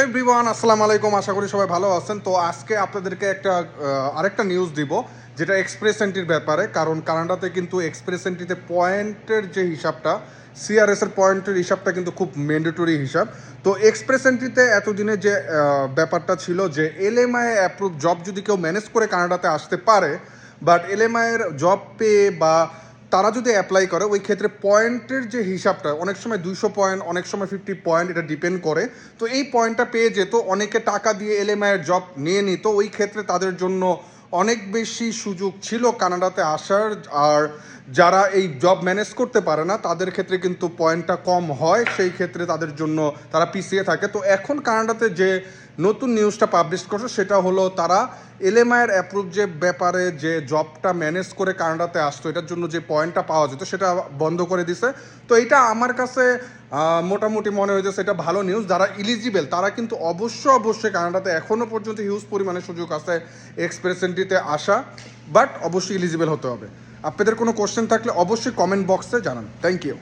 Everyone, আসসালামু আলাইকুম। আশা করি সবাই ভালো আছেন। তো আজকে আপনাদেরকে আরেকটা নিউজ দিব, যেটা এক্সপ্রেস এন্ট্রির ব্যাপারে। কারণ কানাডাতে কিন্তু এক্সপ্রেস এন্ট্রিতে পয়েন্টের যে হিসাবটা, সিআরএস এর পয়েন্টের হিসাবটা কিন্তু খুব ম্যান্ডেটরি হিসাব। তো এক্সপ্রেস এন্ট্রিতে এতদিনে যে ব্যাপারটা ছিল যে এলএমআই অ্যাপ্রুভ জব যদি কেউ ম্যানেজ করে কানাডাতে আসতে পারে, বাট এলএমআইয়ের জব পেয়ে বা তারা যদি অ্যাপ্লাই করে, ওই ক্ষেত্রে পয়েন্টের যে হিসাবটা, অনেক সময় 200 পয়েন্ট, অনেক সময় 50 পয়েন্ট, এটা ডিপেন্ড করে। তো এই পয়েন্টটা পেয়ে যেত, অনেকে টাকা দিয়ে এলএমআইয়ের জব নিয়ে নিত। ওই ক্ষেত্রে তাদের জন্য অনেক বেশি সুযোগ ছিল কানাডাতে আসার। আর যারা এই জব ম্যানেজ করতে পারে না, তাদের ক্ষেত্রে কিন্তু পয়েন্টটা কম হয়, সেই ক্ষেত্রে তাদের জন্য তারা পিছিয়ে থাকে। তো এখন কানাডাতে যে নতুন নিউজটা পাবলিশ করছে, সেটা হলো তারা এলএমআইয়ের অ্যাপ্রুভ যে ব্যাপারে যে জবটা ম্যানেজ করে কানাডাতে আসতো, এটার জন্য যে পয়েন্টটা পাওয়া যেত সেটা বন্ধ করে দিছে। তো এটা আমার কাছে মোটামুটি মনে হয়েছে এটা ভালো নিউজ। যারা ইলিজিবল তারা কিন্তু অবশ্যই কানাডাতে এখনও পর্যন্ত হিউজ পরিমাণে সুযোগ আছে এক্সপ্রেস এন্ট্রিতে আসা, বাট অবশ্যই ইলিজিবল হতে হবে। আপনাদের কোনো কোশ্চেন থাকলে অবশ্যই কমেন্ট বক্সে জানান। Thank you.